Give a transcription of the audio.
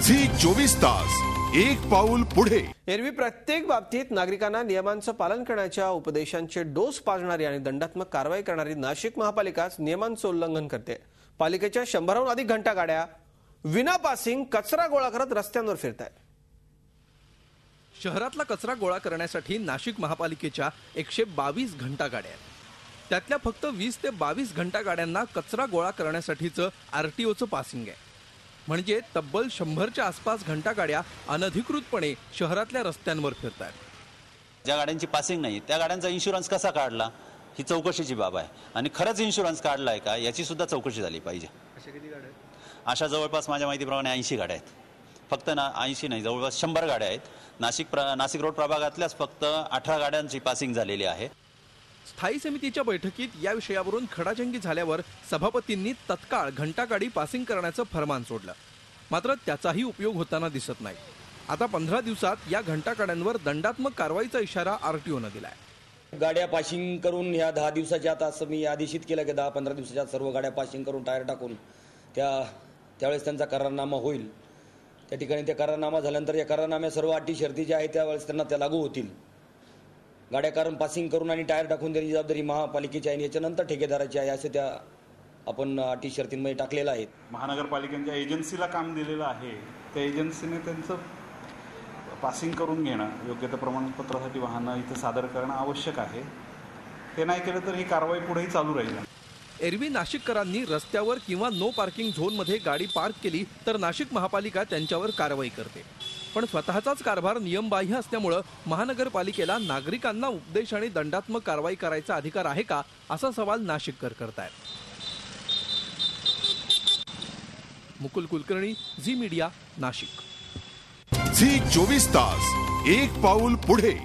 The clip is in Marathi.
झी 24 तास एक पाऊल पुढे। एरवी प्रत्येक बाबतीत नागरिकांना नियमांचं पालन करण्याच्या उपदेशांचे डोस पाजणारी आणि दंडात्मक कारवाई करणारी नाशिक महापालिकाच नियमांचं उल्लंघन करते। पालिकेच्या 100हून अधिक घंटा गाड्या विना पासिंग कचरा गोळा करत रस्त्यांवर फिरतायत। शहरातला कचरा गोळा करण्यासाठी नाशिक महापालिकेच्या 122 घंटा गाड्या आहेत। त्यातल्या फक्त 20 ते 22 घंटा गाड्यांना कचरा गोळा करण्यासाठीचं आरटीओचं पासिंग आहे। म्हणजे तब्बल 100च्या आसपास घंटा गाड्या अनधिकृतपणे शहरातल्या रस्त्यांवर फिरतात। ज्या गाड्यांची पासिंग नाही त्या गाड्यांचा इन्शुरन्स कसा काढला ही चौकशीची बाब आहे आणि खरंच इन्शुरन्स काढलाय का याची सुद्धा चौकशी झाली पाहिजे। अशा जवळपास माझ्या माहितीप्रमाणे 80 गाड्या आहेत। फक्त 80 नाही, जवळपास 100 गाड्या आहेत। नाशिक रोड प्रभागातल्याच फक्त 18 गाड्यांची पासिंग झालेली आहे। स्थायी समितीच्या बैठकीत या विषयावरून खडाजंगी झाल्यावर सभापतींनी तत्काळ घंटागाडी पासिंग करण्याचं फरमान सोडलं। मात्र त्याचाही उपयोग होताना दिसत नाही। आता 15 दिवसात या घंटागाड्यांवर दंडात्मक कारवाईचा इशारा आरटीओनं दिलाय। गाड्या पासिंग करून या 10 दिवसाच्या आत असं मी आदेशित केलं की 10-15 दिवसाच्या सर्व गाड्या पासिंग करून टायर टाकून त्यावेळेस त्यांचा करारनामा होईल। त्या ठिकाणी त्या करारनामा झाल्यानंतर या करारनाम्या सर्व अटी शर्ती ज्या आहेत त्यावेळेस त्यांना त्या लागू होतील। गाड्या कारण पासिंग करून आणि टायर टाकून देण्याची जबाबदारी महापालिकेची आहे। याच्यानंतर ठेकेदाराची आहे असं त्या आपण अटी शर्तींमध्ये टाकलेलं आहे। महानगरपालिकेच्या एजन्सीला काम दिलेलं आहे, त्या एजन्सीने त्यांचं पासिंग करून घेणं, योग्य त्या प्रमाणपत्रासाठी वाहनं इथं सादर करणं आवश्यक आहे। ते नाही केलं तर ही कारवाई पुढेही चालू राहील। एरवी नाशिककरांनी रस्त्यावर किंवा नो पार्किंग झोनमध्ये गाडी पार्क केली तर नाशिक महापालिका त्यांच्यावर कारवाई करते। पण स्वतःचाच कारभार नियमबाह्य असल्यामुळे महानगरपालिकेला नागरिकांना उपदेश आणि दंडात्मक कारवाई करायचा अधिकार आहे का असा सवाल नाशिककर करतायत। मुकुल कुलकर्णी, झी मीडिया, नाशिक। झी 24 तास एक पाऊल पुढे।